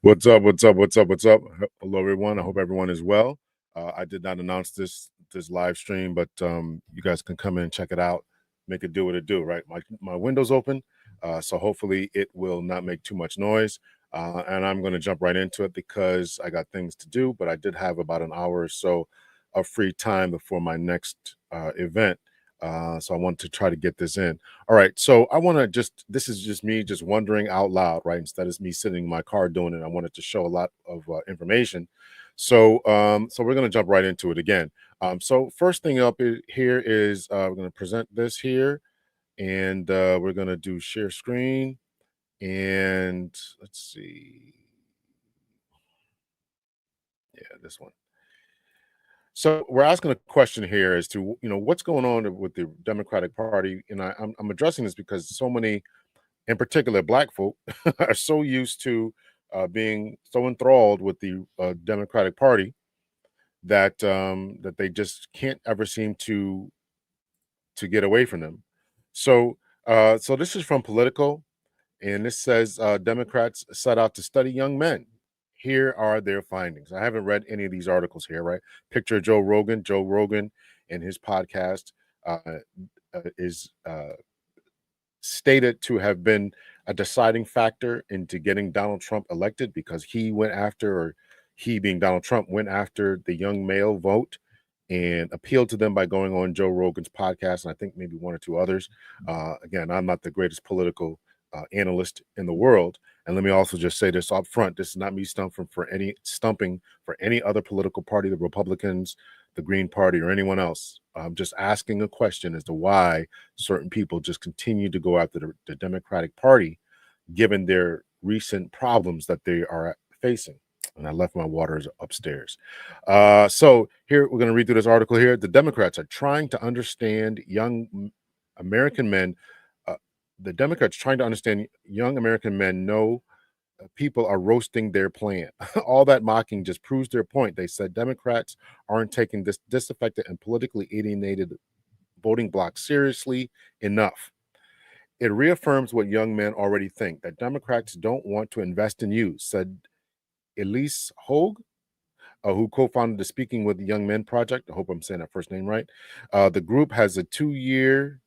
What's up? What's up? What's up? What's up? Hello, everyone. I hope everyone is well. I did not announce this live stream, but you guys can come in and check it out. Make it do what it do. Right, my window's open, so hopefully it will not make too much noise. And I'm going to jump right into it because I got things to do. But I did have about an hour or so of free time before my next event, so I want to try to get this in. All right. So I want to this is just me just wondering out loud, right? Instead of me sitting in my car doing it, I wanted to show a lot of information. So we're going to jump right into it again. So first thing up here is we're going to present this here, and we're going to do share screen. And let's see. Yeah, this one. So we're asking a question here as to what's going on with the Democratic Party, and I'm addressing this because so many, in particular, black folk, are so used to being so enthralled with the Democratic Party that they just can't ever seem to get away from them. So this is from Politico, and this says Democrats set out to study young men. Here are their findings. I haven't read any of these articles here, right? Picture Joe Rogan. Joe Rogan and his podcast is stated to have been a deciding factor into getting Donald Trump elected because he went after, or he being Donald Trump, went after the young male vote and appealed to them by going on Joe Rogan's podcast, and I think maybe one or two others. Again, I'm not the greatest political analyst in the world, and let me also just say this up front: this is not me stumping for any other political party, the Republicans, the Green Party, or anyone else. I'm just asking a question as to why certain people just continue to go after the Democratic Party, given their recent problems that they are facing. And I left my waters upstairs. So here we're going to read through this article here. The Democrats are trying to understand young American men. Uh, the Democrats trying to understand young American men know people are roasting their plan. All that mocking just proves their point. They said Democrats aren't taking this disaffected and politically alienated voting bloc seriously enough. It reaffirms what young men already think, that Democrats don't want to invest in youth, said Elise Hogue, who co-founded the Speaking with Young Men project. I hope I'm saying that first name right. The group has a 2-year,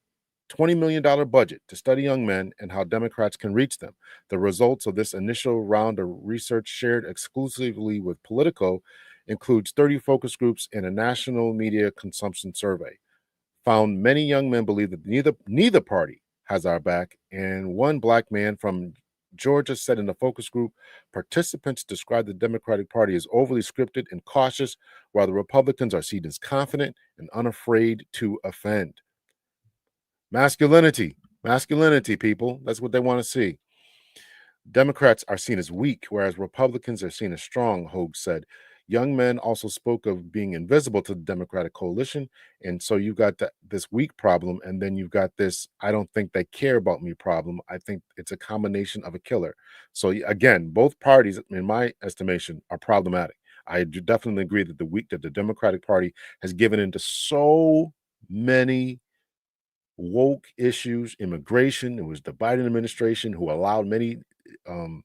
$20 million budget to study young men and how Democrats can reach them. The results of this initial round of research, shared exclusively with Politico, includes 30 focus groups and a national media consumption survey. Found many young men believe that neither party has our back, and one black man from Georgia said in the focus group, participants described the Democratic Party as overly scripted and cautious, while the Republicans are seen as confident and unafraid to offend. Masculinity, people. That's what they want to see. Democrats are seen as weak, whereas Republicans are seen as strong, Hogue said. Young men also spoke of being invisible to the Democratic coalition. And so you've got this weak problem, and then you've got this I don't think they care about me problem. I think it's a combination of a killer. So again, both parties, in my estimation, are problematic. I do definitely agree that the Democratic Party has given into so many woke issues, immigration. It was the Biden administration who allowed many um,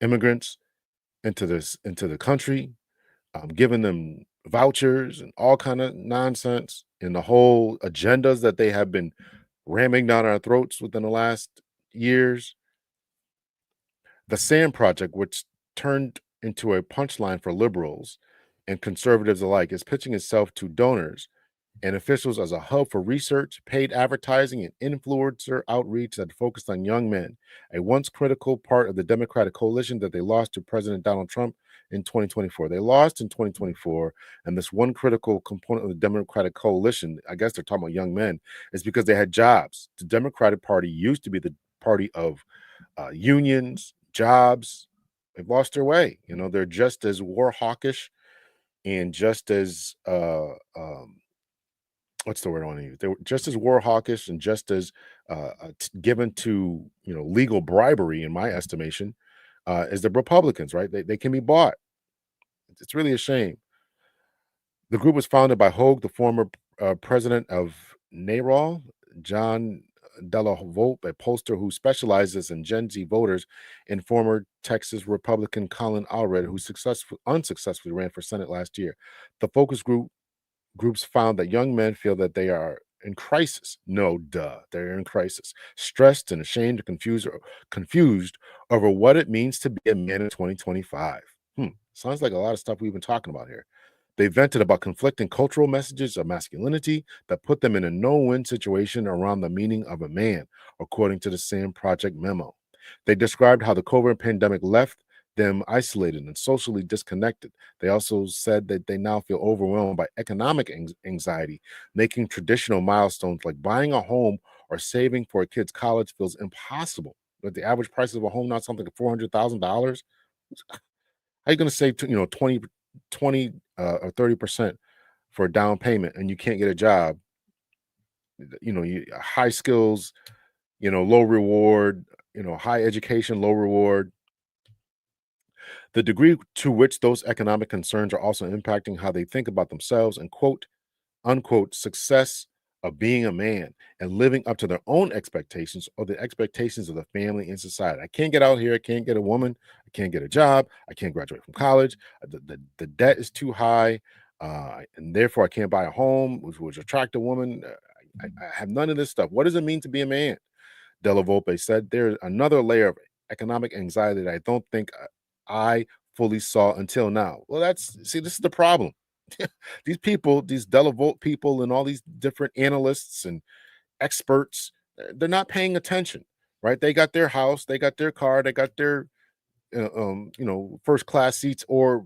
immigrants into the country, giving them vouchers and all kind of nonsense, and the whole agendas that they have been ramming down our throats within the last years. The Sand Project, which turned into a punchline for liberals and conservatives alike, is pitching itself to donors and officials as a hub for research, paid advertising, and influencer outreach that focused on young men, a once critical part of the Democratic coalition that they lost to President Donald Trump in 2024. They lost in 2024, and this one critical component of the Democratic coalition, I guess they're talking about young men, is because they had jobs. The Democratic Party used to be the party of unions, jobs. They've lost their way. They're just as war hawkish and just as what's the word I want to use? They were just as war hawkish and just as given to legal bribery, in my estimation, as the Republicans. Right? They can be bought. It's really a shame. The group was founded by Hogue, the former president of NARAL, John Della Volpe, a pollster who specializes in Gen Z voters, and former Texas Republican Colin Allred, who unsuccessfully ran for Senate last year. The focus groups found that young men feel that they are in crisis. No, duh, they're in crisis, stressed and ashamed and confused over what it means to be a man in 2025. Sounds like a lot of stuff we've been talking about here. They vented about conflicting cultural messages of masculinity that put them in a no-win situation around the meaning of a man, according to the SAM Project memo. They described how the COVID pandemic left them isolated and socially disconnected. They also said that they now feel overwhelmed by economic anxiety, making traditional milestones like buying a home or saving for a kid's college feels impossible. But the average price of a home now something like $400,000. How are you going to save 20 or 30% for a down payment and you can't get a job? High skills, low reward, high education, low reward. The degree to which those economic concerns are also impacting how they think about themselves and quote unquote success of being a man and living up to their own expectations or the expectations of the family and society. I can't get out here. I can't get a woman. I can't get a job. I can't graduate from college. The debt is too high. And therefore I can't buy a home, which would attract a woman. I have none of this stuff. What does it mean to be a man? Della Volpe said there's another layer of economic anxiety that I don't think I fully saw until now. Well, this is the problem. These people, these Della Volpe people, and all these different analysts and experts, they're not paying attention, right? They got their house, they got their car, they got their, first class seats or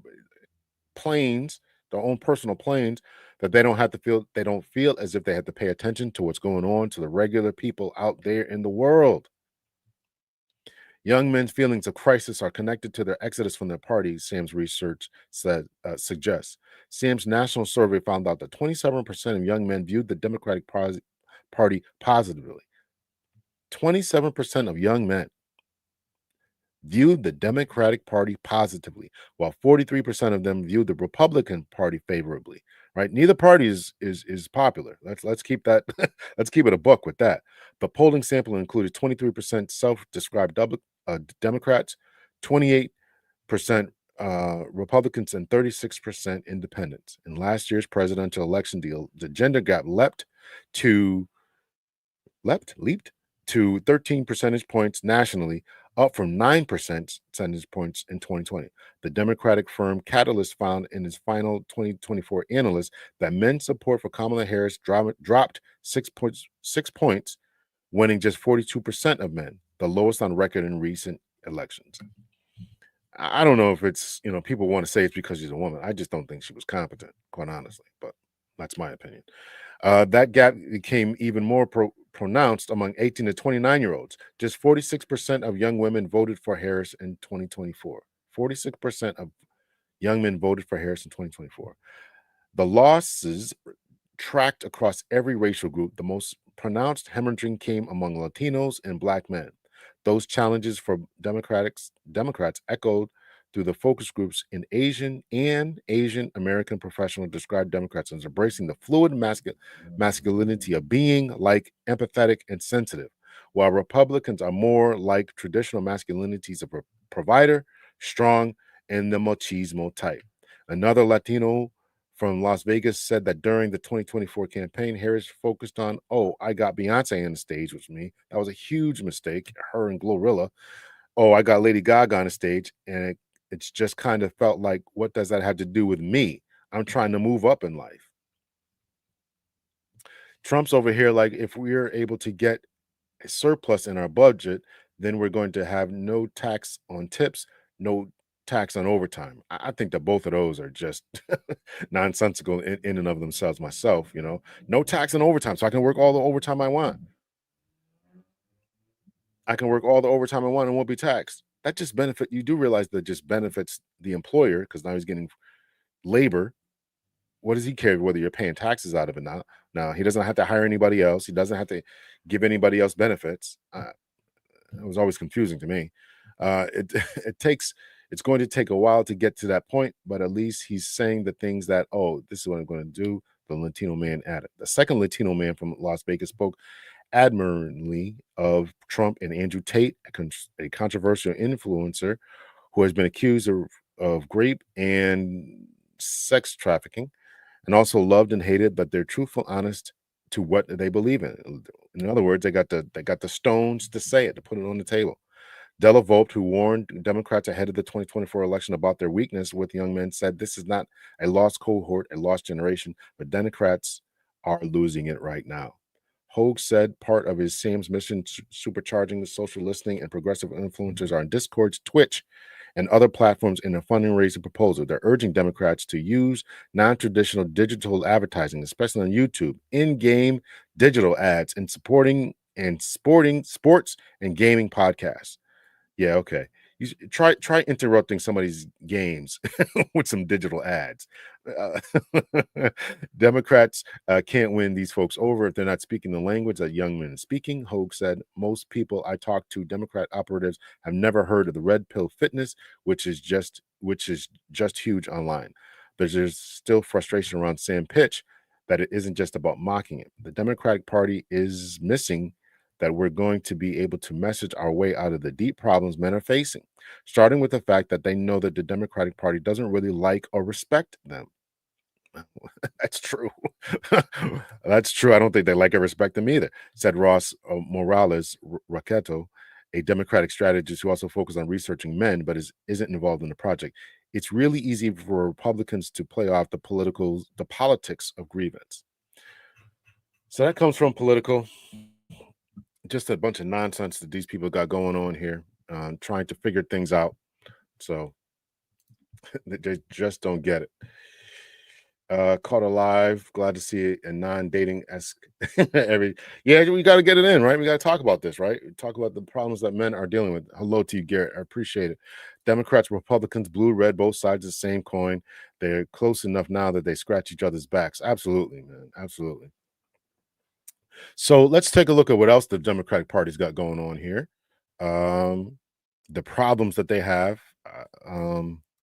planes, their own personal planes that they don't feel as if they have to pay attention to what's going on to the regular people out there in the world. Young men's feelings of crisis are connected to their exodus from their parties, Sam's research suggests. Sam's national survey found out that 27% of young men viewed the Democratic Party positively. 27% of young men viewed the Democratic Party positively, while 43% of them viewed the Republican Party favorably. Right? Neither party is popular. Let's keep that. Let's keep it a buck with that. The polling sample included 23% self-described Democrats, 28% Republicans, and 36% independents. In last year's presidential election deal, the gender gap leaped to 13 percentage points nationally, up from 9 percentage points in 2020. The Democratic firm Catalyst found in its final 2024 analysis that men's support for Kamala Harris dropped 6 points, winning just 42% of men, the lowest on record in recent elections. I don't know if it's, people want to say it's because she's a woman. I just don't think she was competent, quite honestly, but that's my opinion. That gap became even more pronounced among 18 to 29-year-olds. Just 46% of young women voted for Harris in 2024. 46% of young men voted for Harris in 2024. The losses tracked across every racial group. The most pronounced hemorrhaging came among Latinos and Black men. Those challenges for Democrats echoed through the focus groups in Asian American professionals described Democrats as embracing the fluid masculinity of being like empathetic and sensitive, while Republicans are more like traditional masculinities of a provider, strong, and the machismo type. Another Latino from Las Vegas said that during the 2024 campaign, Harris focused on, I got Beyonce on the stage with me. That was a huge mistake, her and Glorilla. I got Lady Gaga on the stage, and it's just kind of felt like, what does that have to do with me? I'm trying to move up in life. Trump's over here like, if we're able to get a surplus in our budget, then we're going to have no tax on tips, no tax on overtime. I think that both of those are just nonsensical in and of themselves myself, no tax on overtime. So I can work all the overtime I want. I can work all the overtime I want and won't be taxed. That just you do realize that just benefits the employer because now he's getting labor. What does he care whether you're paying taxes out of it now? Now he doesn't have to hire anybody else. He doesn't have to give anybody else benefits. It was always confusing to me. It's going to take a while to get to that point, but at least he's saying the things that, this is what I'm going to do. The Latino man added. The second Latino man from Las Vegas spoke admirably of Trump and Andrew Tate, a controversial influencer who has been accused of grape and sex trafficking, and also loved and hated, but they're truthful, honest to what they believe in. In other words, they got the stones to say it, to put it on the table. Della Volpe, who warned Democrats ahead of the 2024 election about their weakness with young men, said this is not a lost cohort, a lost generation, but Democrats are losing it right now. Hogue said part of his Sam's mission, supercharging the social listening and progressive influencers, are on Discord's Twitch and other platforms in a fundraising proposal. They're urging Democrats to use non-traditional digital advertising, especially on YouTube, in-game digital ads, and sporting sports and gaming podcasts. Yeah, okay. Try interrupting somebody's games with some digital ads. Uh, Democrats can't win these folks over if they're not speaking the language that young men are speaking. Hogue said most people I talk to, Democrat operatives, have never heard of the red pill fitness, which is just huge online. There's still frustration around Sam Pitch that it isn't just about mocking it. The Democratic Party is missing that we're going to be able to message our way out of the deep problems men are facing, starting with the fact that they know that the Democratic Party doesn't really like or respect them. That's true. That's true. I don't think they like or respect them either, said Ross Morales Raqueto, a Democratic strategist who also focuses on researching men but isn't involved in the project. It's really easy for Republicans to play off the politics of grievance. So that comes from Political. Just a bunch of nonsense that these people got going on here, trying to figure things out. So they just don't get it. Caught alive. Glad to see a non-dating esque every. Yeah, we got to get it in, right? We got to talk about this, right? Talk about the problems that men are dealing with. Hello to you, Garrett. I appreciate it. Democrats, Republicans, blue, red, both sides of the same coin. They're close enough now that they scratch each other's backs. Absolutely, man. Absolutely. So let's take a look at what else the Democratic Party's got going on here. Um, the problems that they have.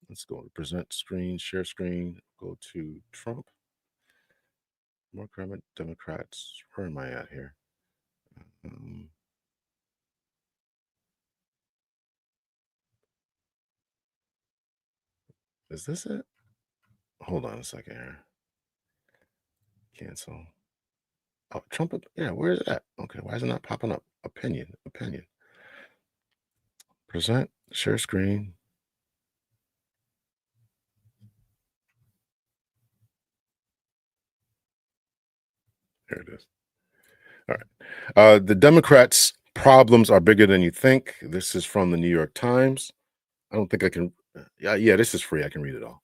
Let's go to present screen, share screen, go to Trump, more current Democrats. Where am I at here? Um, is this it? Hold on a second here. Cancel. Oh, Trump. Yeah, where is that? Okay, why is it not popping up? Opinion. Present, share screen. There it is. All right. The Democrats' problems are bigger than you think. This is from the New York Times. I don't think I can. Yeah, this is free. I can read it all.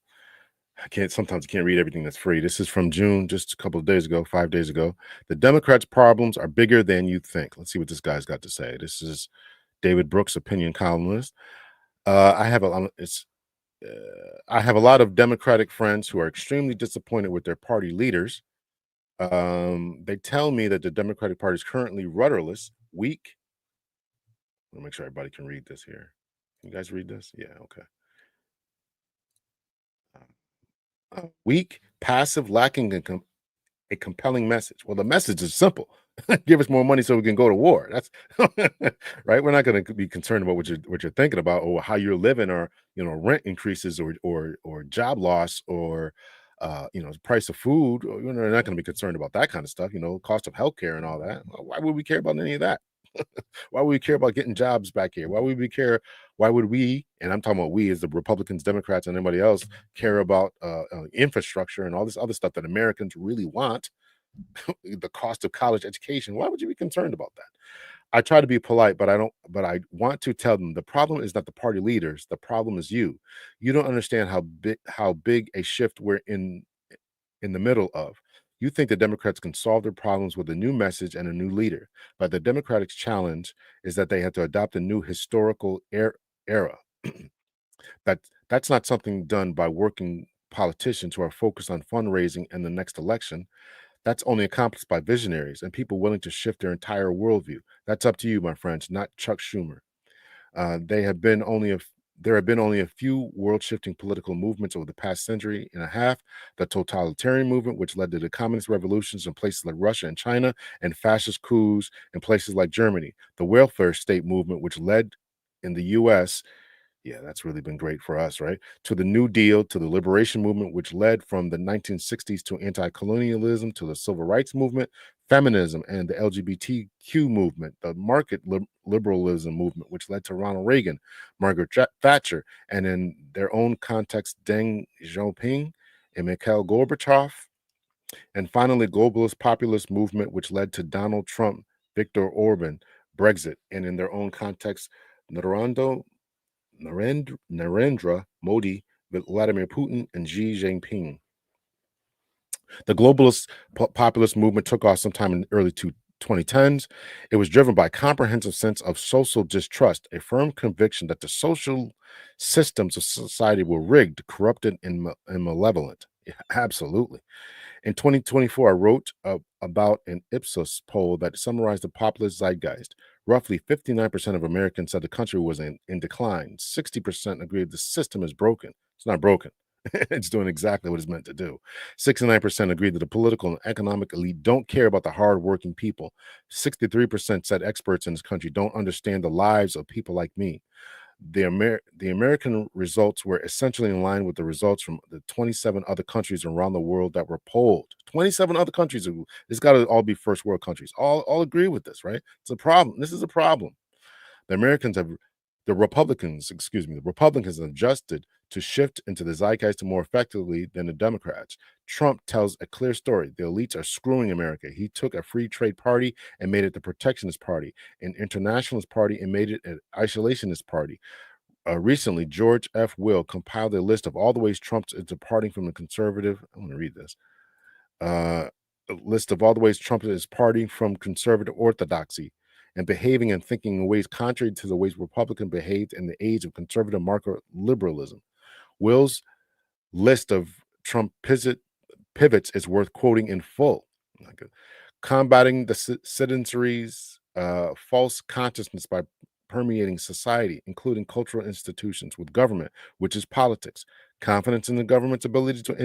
I can't. Sometimes I can't read everything that's free. This is from June, just a couple of days ago, 5 days ago. The Democrats' problems are bigger than you think. Let's see what this guy's got to say. This is David Brooks, opinion columnist. I have a. It's. I have a lot of Democratic friends who are extremely disappointed with their party leaders. They tell me that the Democratic Party is currently rudderless, weak. Let me make sure everybody can read this here. Can you guys read this? Yeah, okay. Weak, passive, lacking a compelling message. Well, the message is simple. Give us more money so we can go to war. That's right. We're not going to be concerned about what you're thinking about or how you're living or rent increases or job loss or the price of food. We're not going to be concerned about that kind of stuff, cost of healthcare and all that. Why would we care about any of that? Why would we care about getting jobs back here? Why would we care? Why would we, and I'm talking about we as the Republicans, Democrats, and anybody else, care about infrastructure and all this other stuff that Americans really want? The cost of college education. Why would you be concerned about that? I try to be polite, but I don't. But I want to tell them the problem is not the party leaders. The problem is you. You don't understand how big a shift we're in the middle of. You think the Democrats can solve their problems with a new message and a new leader, but the Democratic challenge is that they have to adopt a new historical era. that that's not something done by working politicians who are focused on fundraising and the next election. That's only accomplished by visionaries and people willing to shift their entire worldview. That's up to you, my friends, not Chuck Schumer. They have been only a There have been only a few world shifting political movements over the past century and a half: the totalitarian movement, which led to the communist revolutions in places like Russia and China, and fascist coups in places like Germany; the welfare state movement, which led in the US. Yeah, that's really been great for us, right? To the New Deal, to the liberation movement, which led from the 1960s to anti colonialism, to the civil rights movement, feminism, and the LGBTQ movement, the liberalism movement, which led to Ronald Reagan, Margaret Thatcher, and in their own context, Deng Xiaoping and Mikhail Gorbachev, and finally, globalist populist movement, which led to Donald Trump, Viktor Orban, Brexit, and in their own context, Narendra Modi, Vladimir Putin, and Xi Jinping. The globalist populist movement took off sometime in the early 2010s. It was driven by a comprehensive sense of social distrust, a firm conviction that the social systems of society were rigged, corrupted, and malevolent. Yeah, absolutely. In 2024, I wrote about an Ipsos poll that summarized the populist zeitgeist. Roughly 59% of Americans said the country was in decline. 60% agreed the system is broken. It's not broken. It's doing exactly what it's meant to do. 69% agreed that the political and economic elite don't care about the hardworking people. 63% said experts in this country don't understand the lives of people like me. The American results were essentially in line with the results from the 27 other countries around the world that were polled. 27 other countries. It's got to all be first world countries. All agree with this, right? It's a problem. This is a problem. The Americans have the Republicans adjusted to shift into the zeitgeist more effectively than the Democrats. Trump tells a clear story. The elites are screwing America. He took a free trade party and made it the protectionist party, an internationalist party and made it an isolationist party. Recently, George F. Will compiled a list of all the ways Trump is departing from the conservative. I'm going to read this. A list of all the ways Trump is parting from conservative orthodoxy and behaving and thinking in ways contrary to the ways Republicans behaved in the age of conservative market liberalism. Will's list of Trump pivots is worth quoting in full. Like, combating the citizenry's false consciousness by permeating society, including cultural institutions, with government, which is politics. Confidence in the government's ability to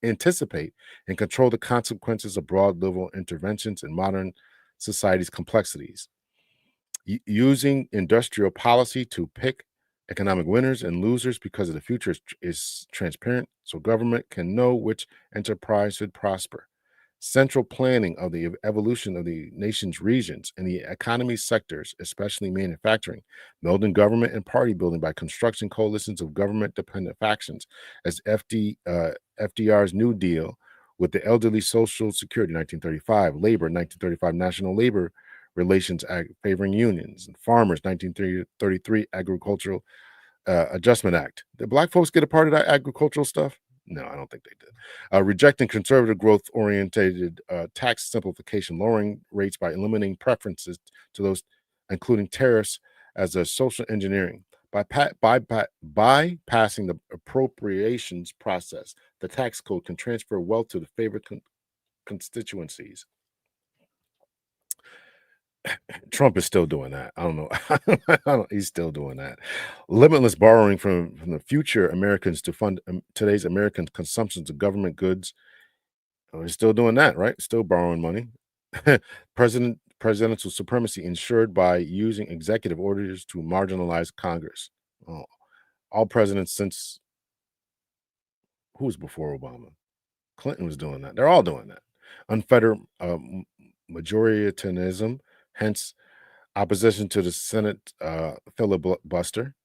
anticipate and control the consequences of broad level interventions in modern society's complexities. Using industrial policy to pick economic winners and losers because of the future is transparent, so government can know which enterprise should prosper. Central planning of the evolution of the nation's regions and the economy sectors, especially manufacturing, melding government and party building by constructing coalitions of government dependent factions, as FDR's New Deal with the Elderly Social Security 1935, Labor 1935, National Labor Relations Act favoring unions, and Farmers 1933 Agricultural Adjustment Act. Did black folks get a part of that agricultural stuff? No, I don't think they did. Rejecting conservative growth-oriented tax simplification, lowering rates by eliminating preferences to those, including tariffs, as a social engineering. Bypassing the appropriations process, the tax code can transfer wealth to the favored constituencies. Trump is still doing that. I don't know. He's still doing that. Limitless borrowing from the future Americans to fund today's American consumptions of government goods. Oh, he's still doing that, right? Still borrowing money. Presidential supremacy ensured by using executive orders to marginalize Congress. Oh, all presidents since who was before Obama? Clinton was doing that. They're all doing that. Unfettered majoritarianism, hence opposition to the Senate filibuster.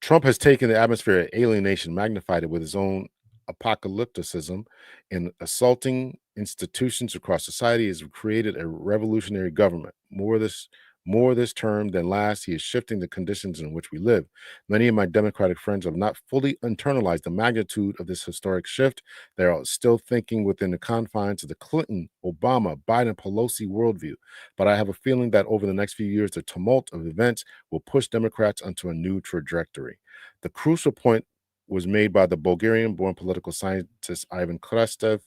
Trump has taken the atmosphere of alienation, magnified it with his own apocalypticism, and assaulting institutions across society has created a revolutionary government. More this term than last, he is shifting the conditions in which we live. Many of my Democratic friends have not fully internalized the magnitude of this historic shift. They are still thinking within the confines of the Clinton, Obama, Biden, Pelosi worldview. But I have a feeling that over the next few years, the tumult of events will push Democrats onto a new trajectory. The crucial point was made by the Bulgarian-born political scientist Ivan Krastev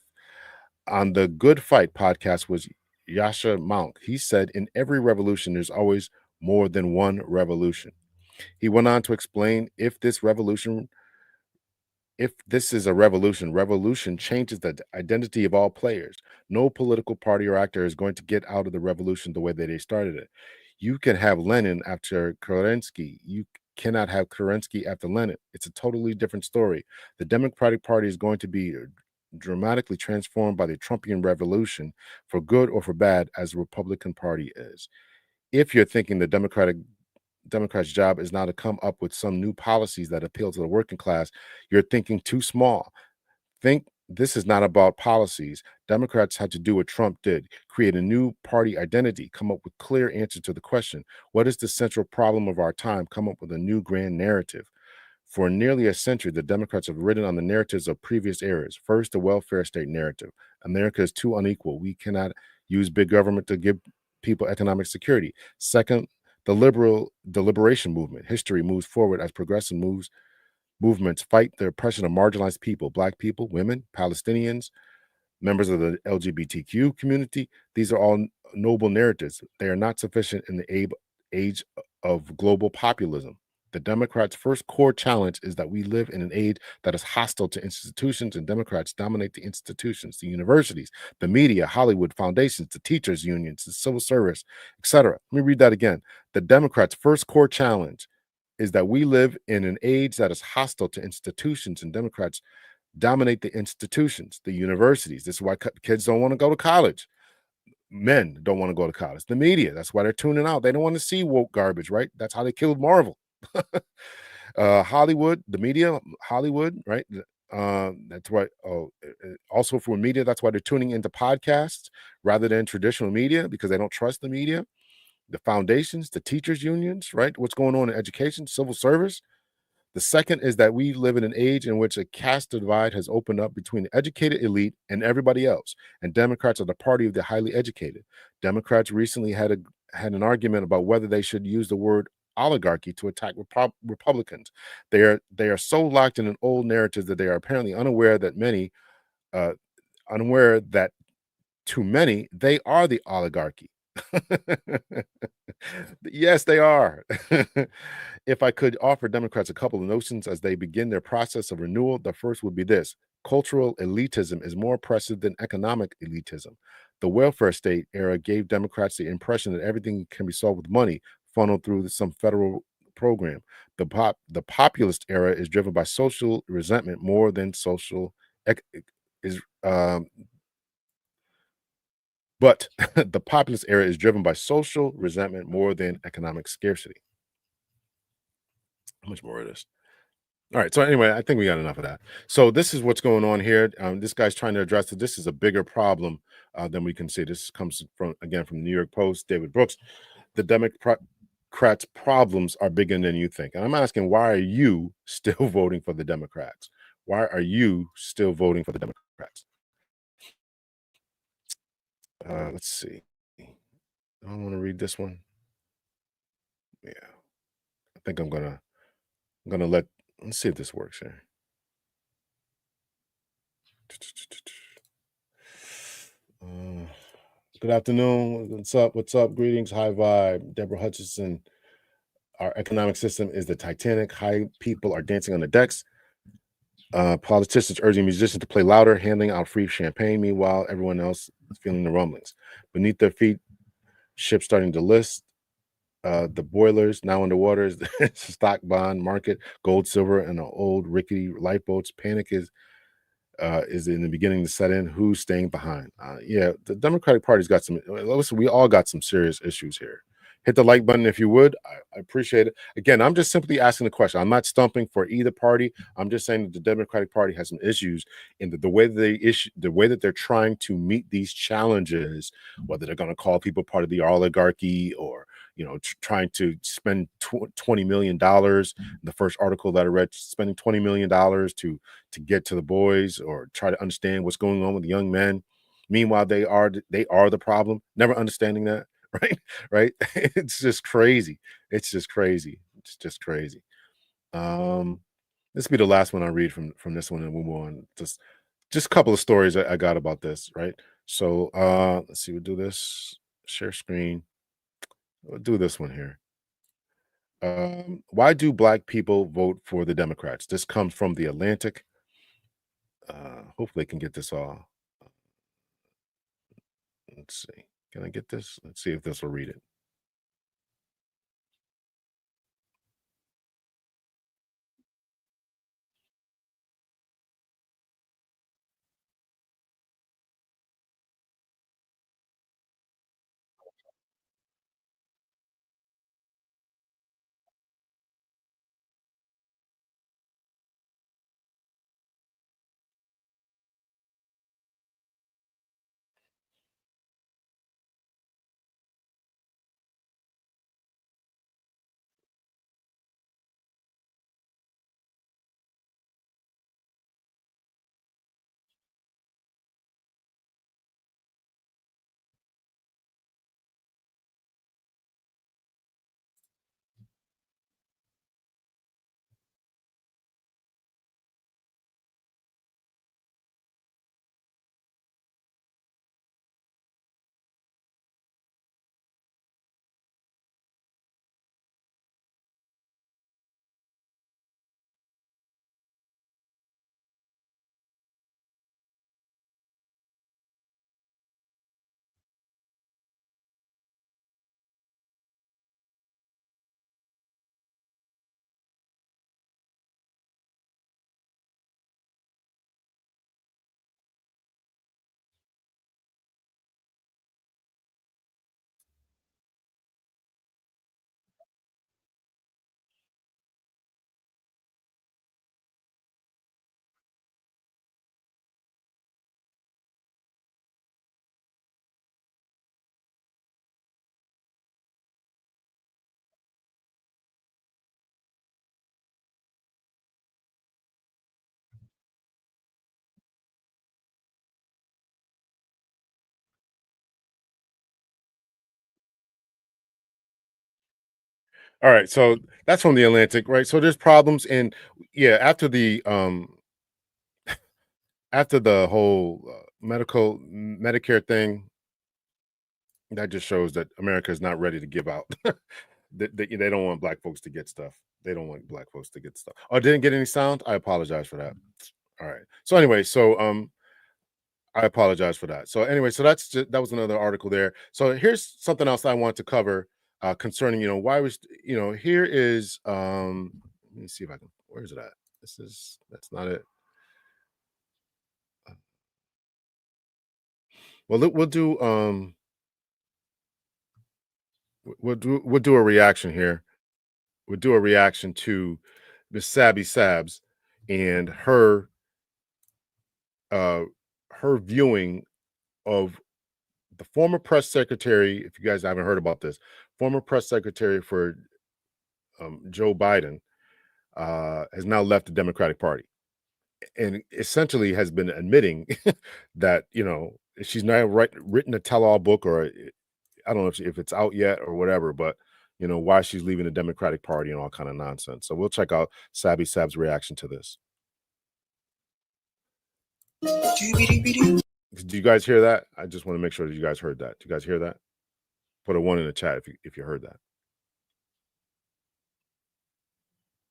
on the Good Fight podcast was Yasha Mount. He said, in every revolution, there's always more than one revolution. He went on to explain, if this is a revolution, revolution changes the identity of all players. No political party or actor is going to get out of the revolution the way that they started it. You can have Lenin after Kerensky. You cannot have Kerensky after Lenin. It's a totally different story. The Democratic Party is going to be dramatically transformed by the Trumpian revolution for good or for bad, as the Republican Party is. If you're thinking the Democrats' job is now to come up with some new policies that appeal to the working class, you're thinking too small. Think this is not about policies. Democrats had to do what Trump did, create a new party identity, come up with clear answers to the question, what is the central problem of our time? Come up with a new grand narrative. For nearly a century, the Democrats have ridden on the narratives of previous eras. First, the welfare state narrative. America is too unequal. We cannot use big government to give people economic security. Second, the liberation movement. History moves forward as movements fight the oppression of marginalized people, Black people, women, Palestinians, members of the LGBTQ community. These are all noble narratives. They are not sufficient in the age of global populism. The Democrats' first core challenge is that we live in an age that is hostile to institutions, and Democrats dominate the institutions, the universities, the media, Hollywood foundations, the teachers' unions, the civil service, etc. Let me read that again. The Democrats' first core challenge is that we live in an age that is hostile to institutions, and Democrats dominate the institutions, the universities. This is why kids don't want to go to college. Men don't want to go to college. The media, that's why they're tuning out. They don't want to see woke garbage, right? That's how they killed Marvel. Hollywood, the media, Hollywood, right? That's why. Also for media, that's why they're tuning into podcasts rather than traditional media because they don't trust the media. The foundations, the teachers' unions, right? What's going on in education, civil service. The second is that we live in an age in which a caste divide has opened up between the educated elite and everybody else. And Democrats are the party of the highly educated. Democrats recently had an argument about whether they should use the word oligarchy to attack Republicans. They are so locked in an old narrative that they are apparently uh, unaware that to many they are the oligarchy. Yes, they are. If I could offer Democrats a couple of notions as they begin their process of renewal, the first would be this: cultural elitism is more oppressive than economic elitism. The welfare state era gave Democrats the impression that everything can be solved with money funneled through some federal program. The populist era is driven by social resentment more than social is but the populist era is driven by social resentment more than economic scarcity. How much more of this? All right. So anyway, I think we got enough of that. So this is what's going on here. This guy's trying to address that this is a bigger problem than we can see. This comes from again from the New York Post, David Brooks. The Democrats' problems are bigger than you think. And I'm asking, why are you still voting for the Democrats? Why are you still voting for the Democrats? Let's see. I don't want to read this one. Yeah, I think I'm gonna let's see if this works here. Uh, Good afternoon. What's up? What's up? Greetings. High vibe. Deborah Hutchinson. Our economic system is the Titanic. High people are dancing on the decks. Politicians urging musicians to play louder, handing out free champagne. Meanwhile, everyone else is feeling the rumblings. Beneath their feet, ships starting to list. The boilers now underwater. Stock bond market, gold, silver, and the old rickety lifeboats. Panic is in the beginning to set in. Who's staying behind? Yeah, the Democratic Party's got some. Listen, we all got some serious issues here. Hit the like button if you would. I appreciate it. Again, I'm just simply asking the question. I'm not stumping for either party. I'm just saying that the Democratic Party has some issues in the way that the way that they're trying to meet these challenges. Whether they're going to call people part of the oligarchy or trying to spend $20 million. The first article that I read, spending $20 million to get to the boys or try to understand what's going on with the young men. Meanwhile, they are the problem. Never understanding that, right? Right? It's just crazy. It's just crazy. It's just crazy. Um, this will be the last one I read from this one, and we'll move on. Just a couple of stories I got about this, right? So let's see. We'll do this. Share screen. We'll do this one here. Why do black people vote for the Democrats? This comes from the Atlantic. Hopefully, I can get this all. Let's see. Can I get this? Let's see if this will read it. All right, so that's from the Atlantic, right? So there's problems, and yeah, after the whole medical Medicare thing, that just shows that America is not ready to give out. They don't want black folks to get stuff. They don't want black folks to get stuff. Oh, didn't get any sound. I apologize for that. All right. So anyway, I apologize for that. So anyway, that was another article there. So here's something else I want to cover concerning, why was, here is let me see if I can, where is it at? That's not it. Well, we'll do a reaction here. We'll do a reaction to Miss Sabby Sabs and uh her viewing of the former press secretary, if you guys haven't heard about this, former press secretary for Joe Biden, has now left the Democratic Party and essentially has been admitting that she's now written a tell-all book, or I don't know if it's out yet or whatever, but why she's leaving the Democratic Party and all kind of nonsense. So we'll check out Sabby Sab's reaction to this. Do you guys hear that? I just want to make sure that you guys heard that. Do you guys hear that? Put a one in the chat if you heard that.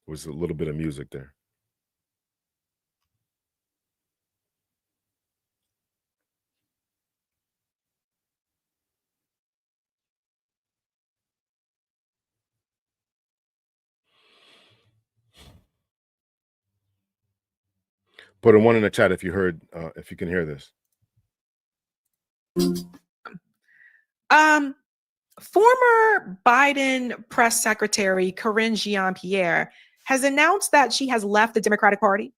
It was a little bit of music there. Put a one in the chat if you heard, if you can hear this. Former Biden press secretary Karine Jean-Pierre has announced that she has left the Democratic Party.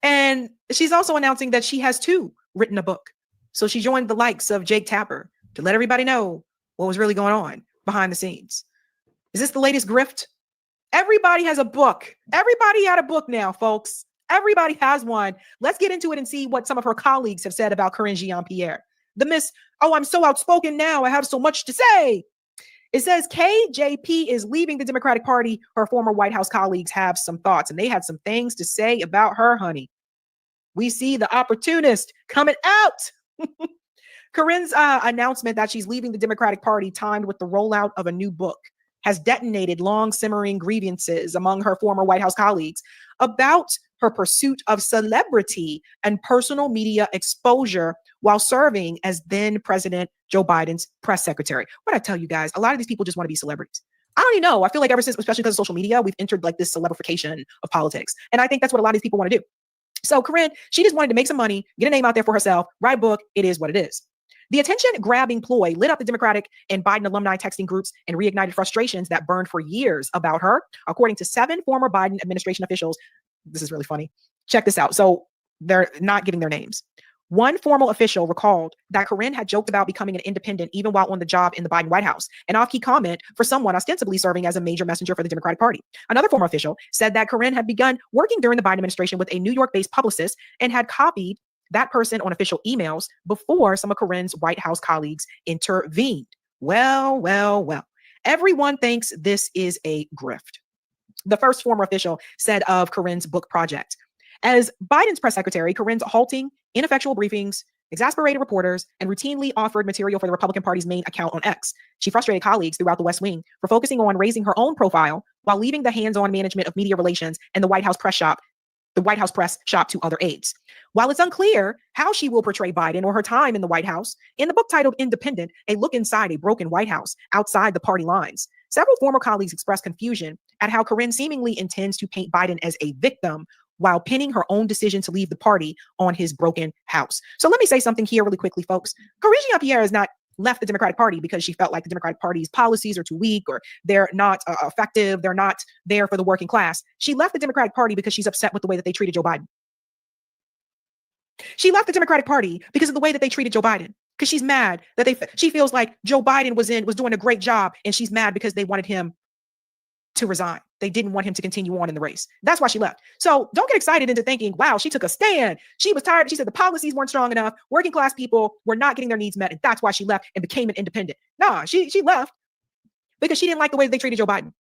And she's also announcing that she has too written a book. So she joined the likes of Jake Tapper to let everybody know what was really going on behind the scenes. Is this the latest grift? Everybody has a book. Everybody had a book now, folks. Everybody has one. Let's get into it and see what some of her colleagues have said about Karine Jean-Pierre. The Miss, oh, I'm so outspoken now. I have so much to say. It says KJP is leaving the Democratic Party. Her former White House colleagues have some thoughts, and they had some things to say about her, honey. We see the opportunist coming out. Karine's announcement that she's leaving the Democratic Party timed with the rollout of a new book. has detonated long simmering grievances among her former White House colleagues about her pursuit of celebrity and personal media exposure while serving as then President Joe Biden's press secretary. What I tell you guys, a lot of these people just want to be celebrities. I don't even know. I feel like ever since, especially because of social media, we've entered like this celebrification of politics. And I think that's what a lot of these people want to do. So Corinne, she just wanted to make some money, get a name out there for herself, write a book. It is what it is. The attention-grabbing ploy lit up the Democratic and Biden alumni texting groups and reignited frustrations that burned for years about her, according to 7 former Biden administration officials. This is really funny. Check this out. So they're not giving their names. One formal official recalled that Corinne had joked about becoming an independent even while on the job in the Biden White House, an off-key comment for someone ostensibly serving as a major messenger for the Democratic Party. Another former official said that Corinne had begun working during the Biden administration with a New York-based publicist and had copied that person on official emails before some of Corinne's White House colleagues intervened. Well. Everyone thinks this is a grift. The first former official said of Corinne's book project, as Biden's press secretary, Corinne's halting, ineffectual briefings, exasperated reporters, and routinely offered material for the Republican Party's main account on X. She frustrated colleagues throughout the West Wing for focusing on raising her own profile while leaving the hands-on management of media relations and the White House press shop to other aides. While it's unclear how she will portray Biden or her time in the White House, in the book titled Independent, A Look Inside a Broken White House Outside the Party Lines, several former colleagues expressed confusion at how Corinne seemingly intends to paint Biden as a victim while pinning her own decision to leave the party on his broken house. So let me say something here really quickly, folks. Corinne Jean-Pierre has not left the Democratic Party because she felt like the Democratic Party's policies are too weak or they're not effective. They're not there for the working class. She left the Democratic Party because she's upset with the way that they treated Joe Biden. She left the Democratic Party because of the way that they treated Joe Biden. Because she's mad that she feels like Joe Biden was doing a great job, and she's mad because they wanted him to resign. They didn't want him to continue on in the race. That's why she left. So don't get excited into thinking, wow, she took a stand. She was tired. She said the policies weren't strong enough. Working class people were not getting their needs met. And that's why she left and became an independent. Nah, she left because she didn't like the way they treated Joe Biden.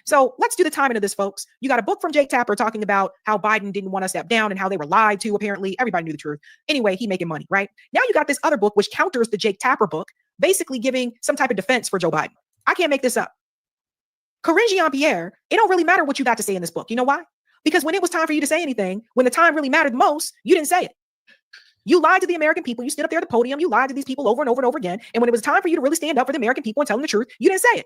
So let's do the timing of this, folks. You got a book from Jake Tapper talking about how Biden didn't want to step down and how they were lied to, apparently. Everybody knew the truth. Anyway, he making money, right? Now you got this other book, which counters the Jake Tapper book, basically giving some type of defense for Joe Biden. I can't make this up. Corinne Jean-Pierre, it don't really matter what you got to say in this book. You know why? Because when it was time for you to say anything, when the time really mattered most, you didn't say it. You lied to the American people. You stood up there at the podium. You lied to these people over and over and over again. And when it was time for you to really stand up for the American people and tell them the truth, you didn't say it.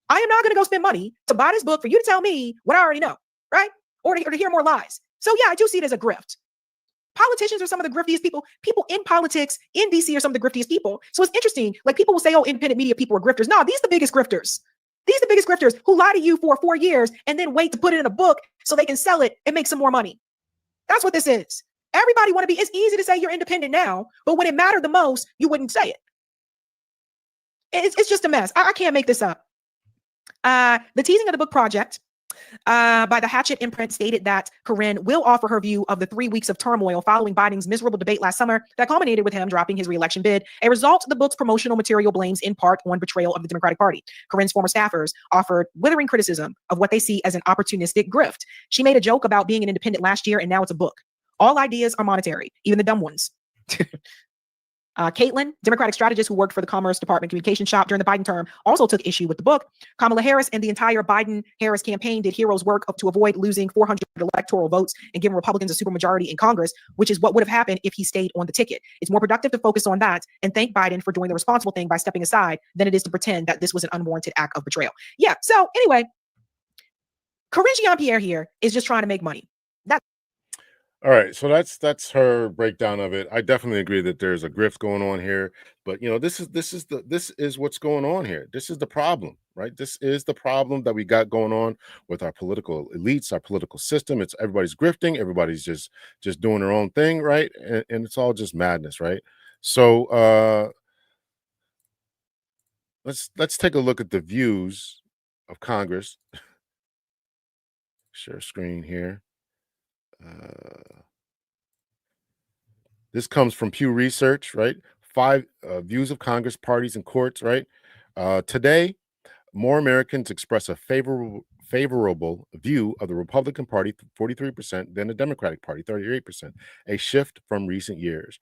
I am not going to go spend money to buy this book for you to tell me what I already know, right? Or to hear more lies. So yeah, I do see it as a grift. Politicians are some of the griftiest people. People in politics in DC are some of the griftiest people. So it's interesting. Like people will say, oh, independent media people are grifters. No, these are the biggest grifters. These are the biggest grifters who lie to you for 4 years and then wait to put it in a book so they can sell it and make some more money. That's what this is. Everybody want to be, it's easy to say you're independent now, but when it mattered the most, you wouldn't say it. It's just a mess. I can't make this up. The teasing of the book project by the Hatchet imprint stated that Corinne will offer her view of the 3 weeks of turmoil following Biden's miserable debate last summer that culminated with him dropping his re-election bid. A result, the book's promotional material blames in part on betrayal of the Democratic Party. Corinne's former staffers offered withering criticism of what they see as an opportunistic grift. She made a joke about being an independent last year, and now it's a book. All ideas are monetary, even the dumb ones. Caitlin, Democratic strategist who worked for the Commerce Department communication shop during the Biden term, also took issue with the book. Kamala Harris and the entire Biden-Harris campaign did heroes work to avoid losing 400 electoral votes and giving Republicans a supermajority in Congress, which is what would have happened if he stayed on the ticket. It's more productive to focus on that and thank Biden for doing the responsible thing by stepping aside than it is to pretend that this was an unwarranted act of betrayal. Yeah, so anyway, Corinne Jean-Pierre here is just trying to make money. All right, so that's her breakdown of it. I definitely agree that there's a grift going on here, but this is what's going on here. This is the problem, right? This is the problem that we got going on with our political elites, our political system. It's everybody's grifting, everybody's just doing their own thing, right? And it's all just madness, right? So let's take a look at the views of Congress. Share screen here. This comes from Pew Research, right? 5 views of Congress, parties, and courts, right? Today, more Americans express a favorable view of the Republican Party, 43%, than the Democratic Party, 38%, a shift from recent years.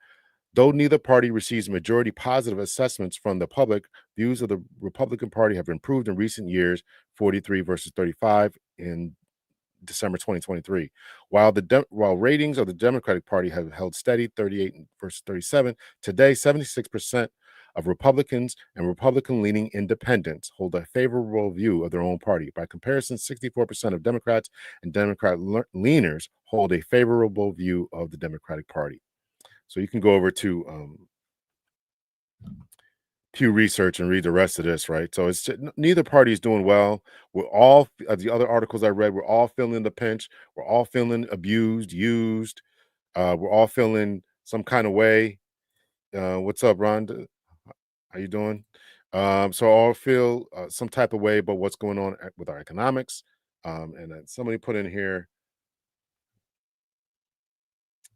Though neither party receives majority positive assessments from the public, views of the Republican Party have improved in recent years, 43 versus 35 in December 2023. While ratings of the Democratic Party have held steady, 38 versus 37, today 76% of Republicans and Republican-leaning independents hold a favorable view of their own party. By comparison, 64% of Democrats and Democrat leaners hold a favorable view of the Democratic Party. So you can go over to Pew Research and read the rest of this, right? So it's neither party is doing well. We're all the other articles I read. We're all feeling the pinch. We're all feeling abused, used. We're all feeling some kind of way. What's up, Ron? How you doing? So all feel some type of way about what's going on with our economics. And then somebody put in here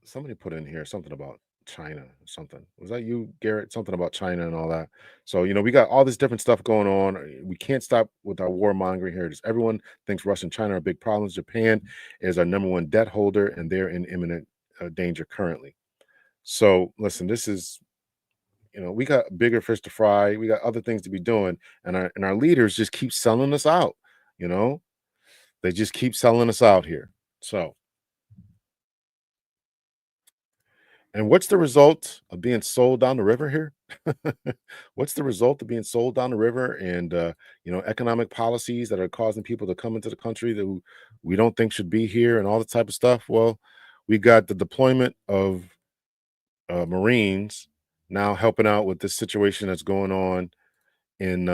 something about China or something. Was that you, Garrett? Something about China and all that. So, we got all this different stuff going on. We can't stop with our warmongering here. Just everyone thinks Russia and China are big problems. Japan is our number one debt holder, and they're in imminent danger currently. So, listen, this is, we got bigger fish to fry. We got other things to be doing, and our leaders just keep selling us out. You know, they just keep selling us out here. So, and what's the result of being sold down the river here? What's the result of being sold down the river and economic policies that are causing people to come into the country that we don't think should be here and all that type of stuff? Well, we got the deployment of Marines now helping out with this situation that's going on in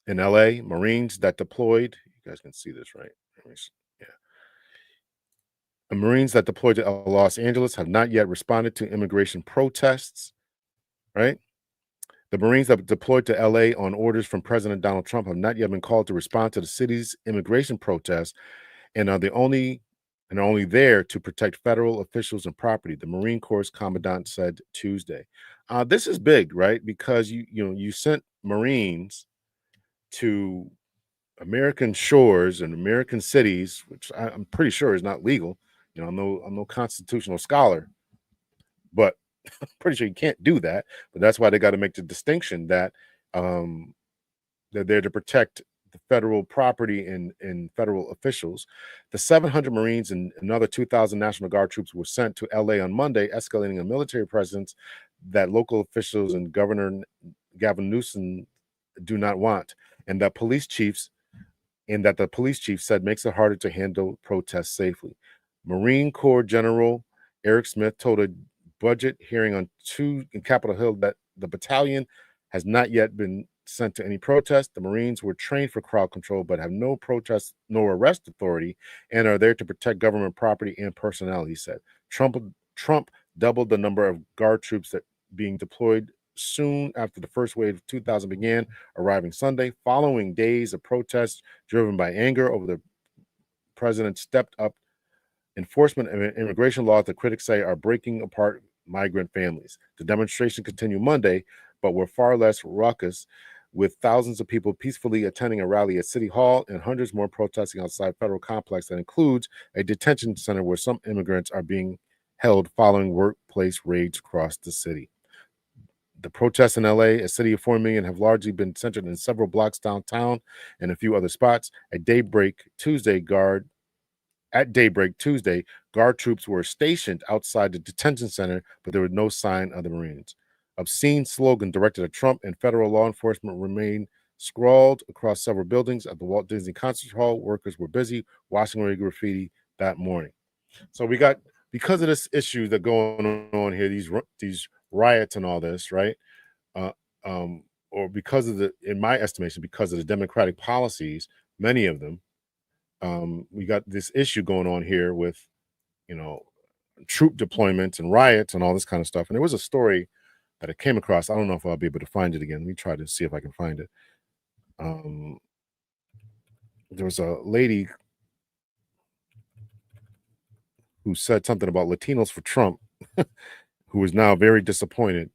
in LA. Marines that deployed. You guys can see this, right? Yeah. The Marines that deployed to Los Angeles have not yet responded to immigration protests, right? The Marines that deployed to LA on orders from President Donald Trump have not yet been called to respond to the city's immigration protests and are only there to protect federal officials and property, the Marine Corps commandant said Tuesday. This is big, right? Because you sent Marines to American shores and American cities, which I'm pretty sure is not legal. I'm no constitutional scholar, but pretty sure you can't do that. But that's why they got to make the distinction that they're there to protect the federal property and federal officials. The 700 Marines and another 2,000 National Guard troops were sent to LA on Monday, escalating a military presence that local officials and Governor Gavin Newsom do not want, and that the police chief said makes it harder to handle protests safely. Marine Corps General Eric Smith told a budget hearing on in Capitol Hill that the battalion has not yet been sent to any protest. The Marines were trained for crowd control, but have no protest nor arrest authority and are there to protect government property and personnel, he said. Trump doubled the number of Guard troops that being deployed soon after the first wave of 2000 began, arriving Sunday, following days of protests driven by anger over the president stepped up enforcement of immigration laws that critics say are breaking apart migrant families. The demonstration continued Monday, but were far less raucous, with thousands of people peacefully attending a rally at City Hall and hundreds more protesting outside federal complex that includes a detention center where some immigrants are being held following workplace raids across the city. The protests in LA, a city of 4 million, have largely been centered in several blocks downtown and a few other spots. At daybreak Tuesday, Guard troops were stationed outside the detention center, but there was no sign of the Marines. Obscene slogan directed at Trump and federal law enforcement remained scrawled across several buildings at the Walt Disney Concert Hall. Workers were busy washing away graffiti that morning. So we got, because of this issue that going on here, these riots and all this, right? Uh, or because of in my estimation, because of the Democratic policies, many of them, we got this issue going on here with, you know, troop deployments and riots and all this kind of stuff. And there was a story that I came across. I don't know if I'll be able to find it again. Let me try to see if I can find it. There was a lady who said something about Latinos for Trump, who is now very disappointed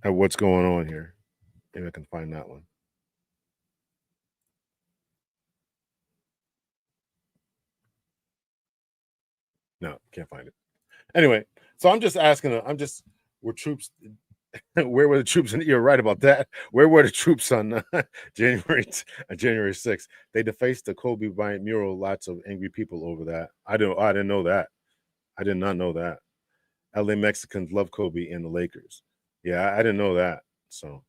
at what's going on here. Maybe I can find that one. No, can't find it. Anyway, so I'm just asking. I'm just were troops. Where were the troops? And you're right about that. Where were the troops on January 6th? They defaced the Kobe Bryant mural. Lots of angry people over that. I didn't know that. I did not know that. LA Mexicans love Kobe and the Lakers. Yeah, I didn't know that. So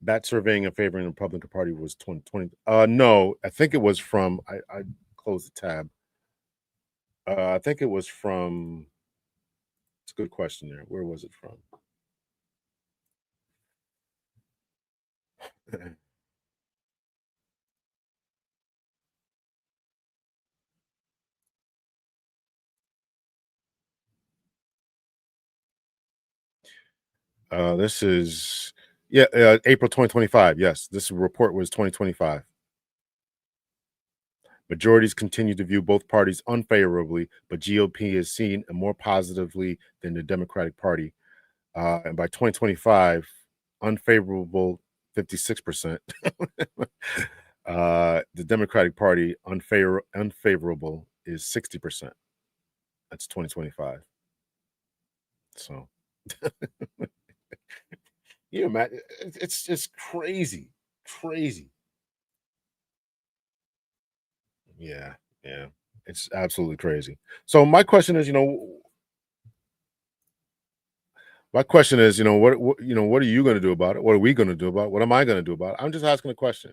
that surveying in favoring the Republican Party was 2020. No, I think it was from I closed the tab. I think it was from it's a good question there. Where was it from? This is yeah, April 2025. Yes, this report was 2025. Majorities continue to view both parties unfavorably, but GOP is seen more positively than the Democratic Party. And by 2025, unfavorable 56%. The Democratic Party unfavorable is 60%. That's 2025. So yeah, Matt, it's just crazy, crazy. Yeah, yeah, it's absolutely crazy. So my question is, my question is, what are you going to do about it? What are we going to do about it? What am I going to do about it? I'm just asking a question,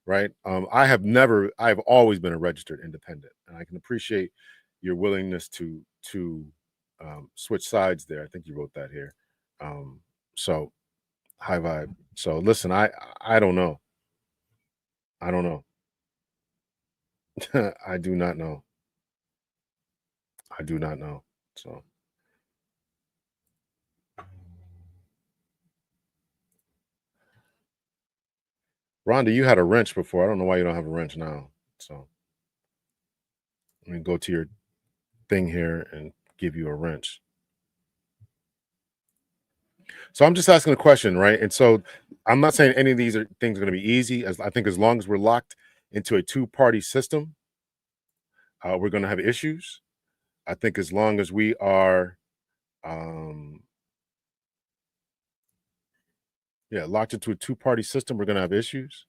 right? I've always been a registered independent, and I can appreciate your willingness to switch sides there. I think you wrote that here. Um, so high vibe. So listen, I don't know. I don't know. I do not know. I do not know. So Rhonda, you had a wrench before. I don't know why you don't have a wrench now. So let me go to your thing here and give you a wrench. So I'm just asking a question, right? And so I'm not saying any of these things are going to be easy. As I think, as long as we're locked into a two-party system, we're going to have issues. I think as long as we are, um, yeah, locked into a two-party system, we're going to have issues.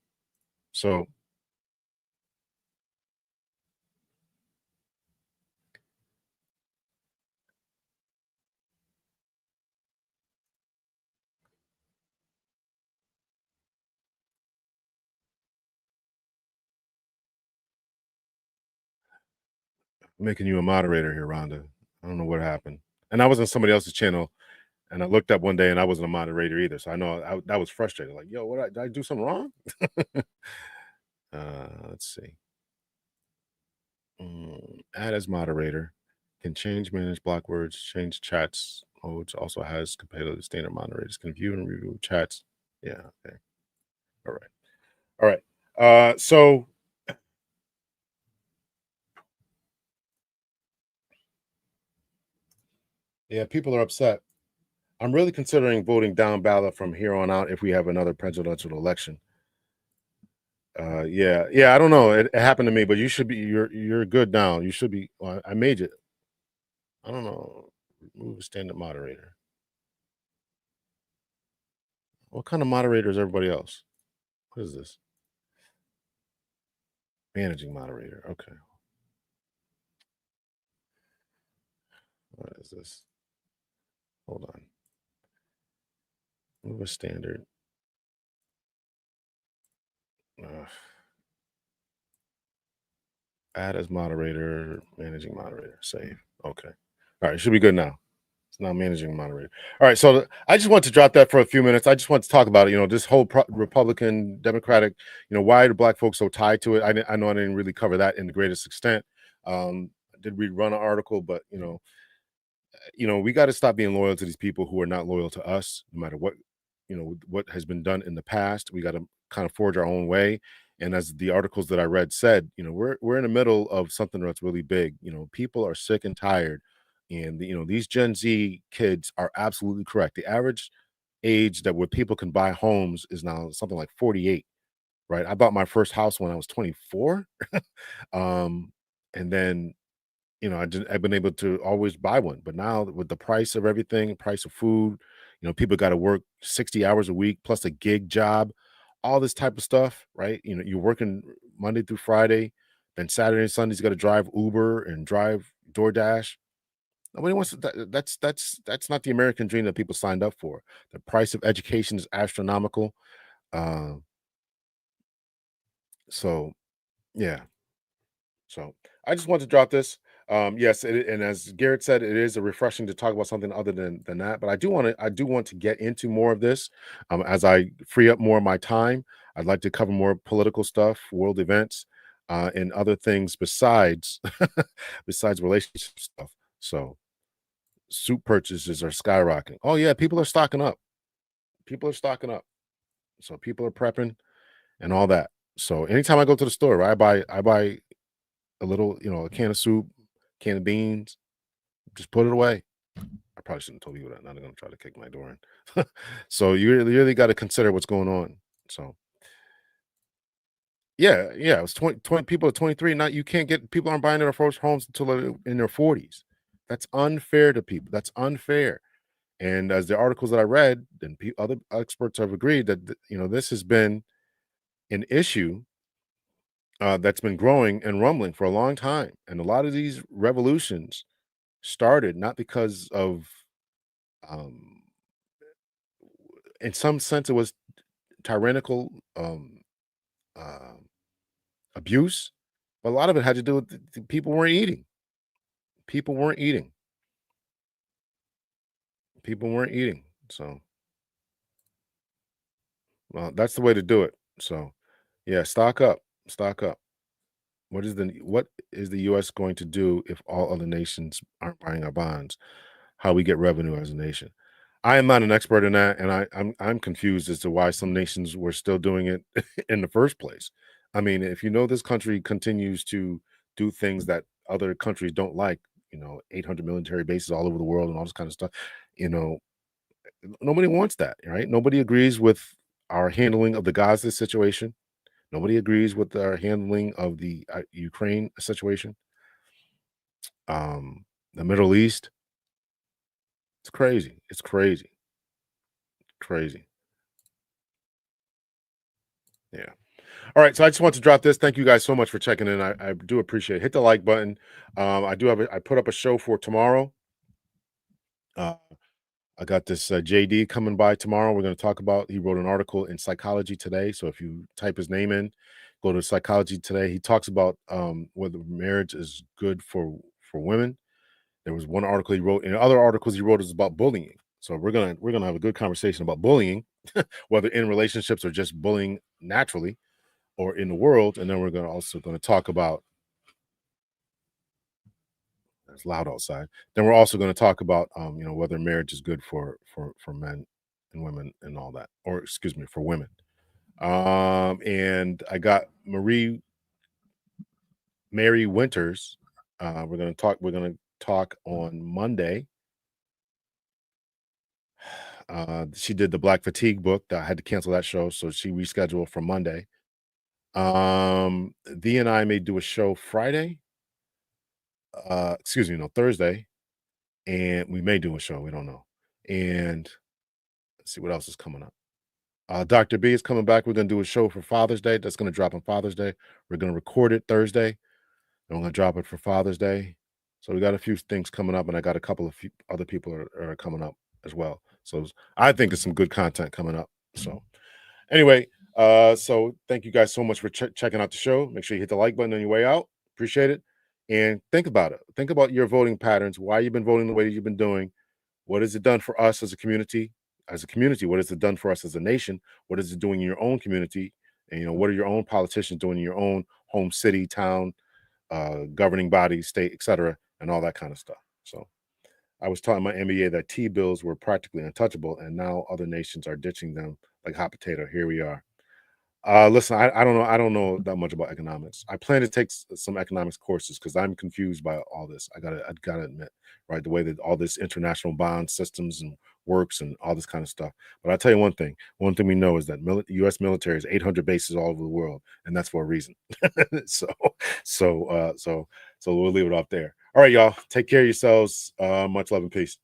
So I'm making you a moderator here, Rhonda. I don't know what happened. And I was on somebody else's channel, and I looked up one day, and I wasn't a moderator either. So I know that was frustrating. Like, yo, did I do something wrong? Let's see. Add as moderator. Can change, manage block words, change chats modes. Also has competitive standard moderators. Can view and review chats. Yeah. Okay. All right. All right. So yeah, people are upset. I'm really considering voting down ballot from here on out if we have another presidential election. Yeah, yeah. I don't know. It happened to me, but you should be. You're good now. You should be. Well, I made it. I don't know. Remove standard moderator. What kind of moderator is everybody else? What is this? Managing moderator. Okay. What is this? Hold on. Move a standard. Uh, add as moderator, managing moderator, save. Okay. All right, should be good now. It's now managing moderator. All right, so I just want to drop that for a few minutes. I just want to talk about it. This whole Republican, Democratic. Why are black folks so tied to it? I know I didn't really cover that in the greatest extent. I did read run an article, but we got to stop being loyal to these people who are not loyal to us, no matter what has been done in the past. We got to kind of forge our own way. And as the articles that I read said, we're in the middle of something that's really big. People are sick and tired, and these Gen Z kids are absolutely correct. The average age that where people can buy homes is now something like 48. Right? I bought my first house when I was 24, and then I've been able to always buy one. But now with the price of everything, price of food, people got to work 60 hours a week plus a gig job, all this type of stuff, right? You're working Monday through Friday, then Saturday and Sundays you got to drive Uber and drive DoorDash. Nobody wants to, that's not the American dream that people signed up for. The price of education is astronomical. Uh, so yeah. So I just want to drop this. Yes, and as Garrett said, it is a refreshing to talk about something other than that. But I do want to get into more of this as I free up more of my time. I'd like to cover more political stuff, world events, and other things besides besides relationship stuff. So soup purchases are skyrocketing. Oh yeah, people are stocking up. People are stocking up. So people are prepping and all that. So anytime I go to the store, right, I buy a little, a can of soup, can of beans, just put it away. I probably shouldn't have told you that. Now they're gonna try to kick my door in. So you really got to consider what's going on. So yeah, it was 20 people at 23. Now you can't get people aren't buying their first homes until they're in their 40s. That's unfair to people. That's unfair. And as the articles that I read, and other experts have agreed that this has been an issue that's been growing and rumbling for a long time. And a lot of these revolutions started not because of um in some sense it was tyrannical uh, abuse, but a lot of it had to do with people weren't eating. People weren't eating. People weren't eating. So well, that's the way to do it. So yeah, stock up. Stock up. What is the US going to do if all other nations aren't buying our bonds? How we get revenue as a nation? I am not an expert in that, and I'm confused as to why some nations were still doing it in the first place. I mean, if this country continues to do things that other countries don't like, 800 military bases all over the world and all this kind of stuff, you know, nobody wants that, right? Nobody agrees with our handling of the Gaza situation. Nobody agrees with our handling of the Ukraine situation, the Middle East. It's crazy. It's crazy. Crazy. Yeah. All right. So I just want to drop this. Thank you guys so much for checking in. I do appreciate it. Hit the like button. I put up a show for tomorrow. Uh, I got this JD coming by tomorrow. We're going to talk about, he wrote an article in Psychology Today. So if you type his name in, go to Psychology Today. He talks about whether marriage is good for women. There was one article he wrote, and other articles he wrote is about bullying. So we're gonna have a good conversation about bullying, whether in relationships or just bullying naturally or in the world. And then we're gonna talk about, it's loud outside. Then we're also gonna talk about whether marriage is good for men and women and all that, or excuse me, for women. And I got Mary Winters. We're gonna talk on Monday. She did the Black Fatigue book. I had to cancel that show, so she rescheduled for Monday. Thee and I may do a show Friday. Excuse me, no, Thursday, and we may do a show. We don't know. And let's see what else is coming up. Dr. B is coming back. We're gonna do a show for Father's Day. That's gonna drop on Father's Day. We're gonna record it Thursday, and we're gonna drop it for Father's Day. So we got a few things coming up, and I got a couple of other people are coming up as well. So I think there's some good content coming up. So anyway, so thank you guys so much for checking out the show. Make sure you hit the like button on your way out. Appreciate it. And think about it. Think about your voting patterns, why you've been voting the way you've been doing. What has it done for us as a community? As a community, what has it done for us as a nation? What is it doing in your own community? And what are your own politicians doing in your own home city, town, governing body, state, etc., and all that kind of stuff. So I was telling my MBA that T-bills were practically untouchable, and now other nations are ditching them like hot potato. Here we are. Listen, I don't know. I don't know that much about economics. I plan to take some economics courses because I'm confused by all this. I gotta admit, right? The way that all this international bond systems and works and all this kind of stuff. But I'll tell you one thing. One thing we know is that U.S. military is 800 bases all over the world, and that's for a reason. so, so we'll leave it off there. All right, y'all. Take care of yourselves. Much love and peace.